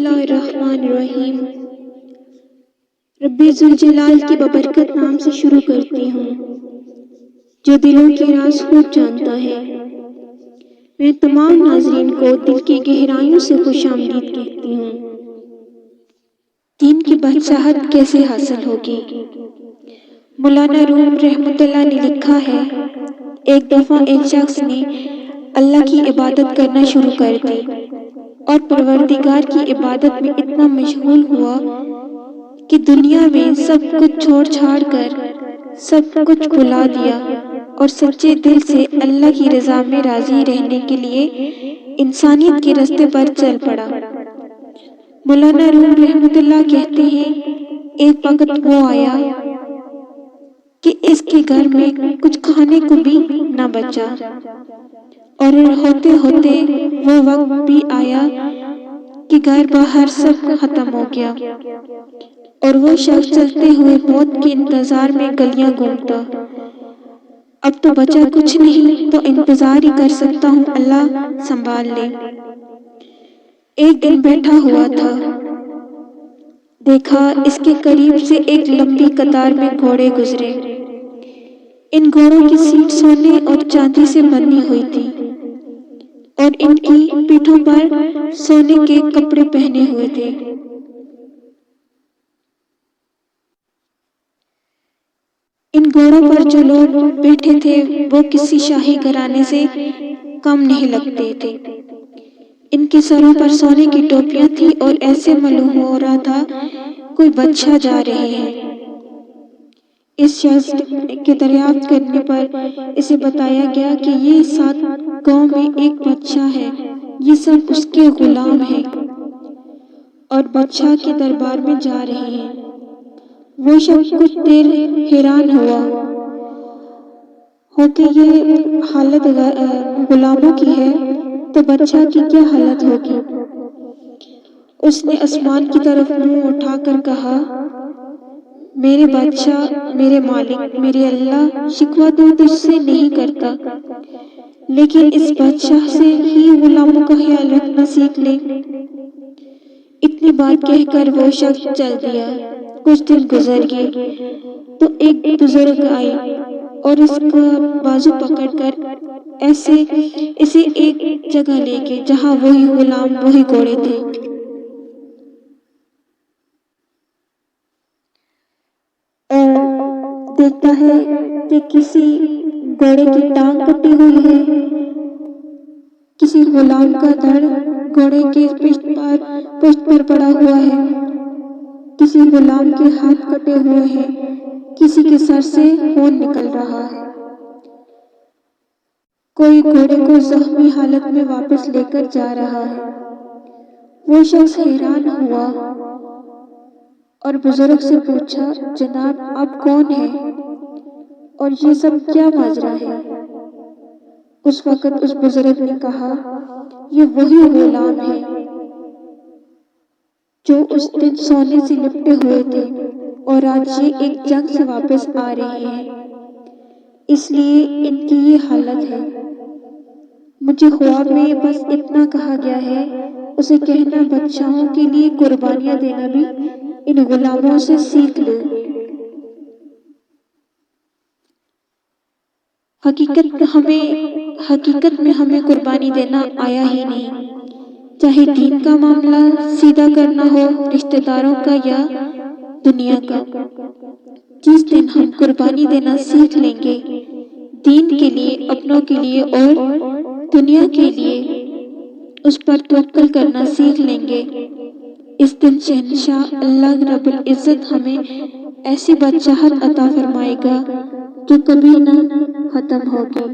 اللہ الرحمن الرحیم۔ رب ذوالجلال کے ببرکت نام سے شروع کرتی ہوں جو دلوں کے راز خوب جانتا ہے۔ میں تمام ناظرین کو دل کی گہرائیوں سے خوش آمدید کہتی ہوں۔ دین کی بادشاہت کیسے حاصل ہوگی؟ مولانا روم رحمۃ اللہ نے لکھا ہے، ایک دفعہ ایک شخص نے اللہ کی عبادت کرنا شروع کر دی اور پروردگار کی عبادت میں اتنا مشغول ہوا کہ دنیا میں سب کچھ چھوڑ چھاڑ کر سب کچھ بھلا دیا اور سچے دل سے اللہ کی رضا میں راضی رہنے کے لیے انسانیت کے راستے پر چل پڑا۔ مولانا روم رحمۃ اللہ کہتے ہیں، ایک وقت وہ آیا کہ اس کے گھر میں کچھ کھانے کو بھی نہ بچا، اور ہوتے ہوتے وہ وقت بھی آیا کہ گھر باہر سب ختم ہو گیا اور وہ شخص چلتے ہوئے موت کے انتظار میں گلیاں گھومتا۔ اب تو بچا کچھ نہیں، تو انتظار ہی کر سکتا ہوں، اللہ سنبھال لے۔ ایک دن بیٹھا ہوا تھا، دیکھا اس کے قریب سے ایک لمبی قطار میں گھوڑے گزرے۔ ان گھوڑوں کی سیٹ سونے اور چاندی سے بنی ہوئی تھی اور ان کی پیٹھوں پر سونے کے کپڑے پہنے ہوئے تھے۔ ان گھوڑوں پر جو لوگ بیٹھے تھے وہ کسی شاہی گھرانے سے کم نہیں لگتے تھے۔ ان کے سروں پر سونے کی ٹوپیاں تھیں اور ایسے معلوم ہو رہا تھا کوئی بادشاہ جا رہے ہیں۔ اس شخص کے دریافت کرنے پر اسے بتایا گیا کہ یہ 7 گاؤں میں ایک بادشاہ ہے، یہ سب اس کے غلام ہیں اور بادشاہ کے دربار میں جا رہے ہیں۔ وہ شخص کچھ دیر حیران ہوا کہ یہ حالت غلاموں کی ہے تو بادشاہ کی کیا حالت ہوگی۔ اس نے آسمان کی طرف منہ اٹھا کر کہا، میرے بادشاہ، میرے مالک، میرے اللہ، شکوہ تو تجھ سے نہیں کرتا، لیکن اس بادشاہ سے ہی غلاموں کا خیال رکھنا سیکھ لے۔ اتنی بات کہہ کر وہ شخص چل دیا۔ کچھ دن گزر گئے تو ایک بزرگ آئے اور اس کا بازو پکڑ کر اسے ایک جگہ لے گئے جہاں وہی غلام، وہی گھوڑے تھے۔ اور دیکھتا ہے کہ کسی گھوڑے کی ٹانگ کٹی ہوئی ہے، کسی غلام کا دھڑ گھوڑے کے پشت پر پڑا ہوا ہے، کسی غلام کے ہاتھ کٹے ہوئے ہیں، کسی کے سر سے خون نکل رہا ہے۔ کوئی گھوڑے کو زخمی حالت میں واپس لے کر جا رہا ہے۔ وہ شخص حیران ہوا اور بزرگ سے پوچھا، جناب آپ کون ہیں اور یہ سب کیا ماجرا ہے؟ اس وقت اس بزرگ نے کہا، یہ وہی غلام ہیں جو اس دن سونے سے لپٹے ہوئے تھے اور آج یہ ایک جنگ سے واپس آ رہے ہیں، اس لیے ان کی یہ حالت ہے۔ مجھے خواب میں بس اتنا کہا گیا ہے، اسے کہنا بادشاہوں کے لیے قربانیاں دینا بھی ان غلاموں سے سیکھ لو۔ حقیقت میں ہمیں قربانی دینا آیا ہی نہیں، چاہے دین کا معاملہ سیدھا کرنا ہو، رشتہ داروں کا یا دنیا کا۔ جس دن ہم قربانی دینا سیکھ لیں گے، دین کے لیے، اپنوں کے لیے اور دنیا کے لیے، اس پر توکل کرنا سیکھ لیں گے، اس دن شہنشاہ اللہ رب العزت ہمیں ایسی بادشاہت عطا فرمائے گا جو کبھی نہ ختم ہوگی۔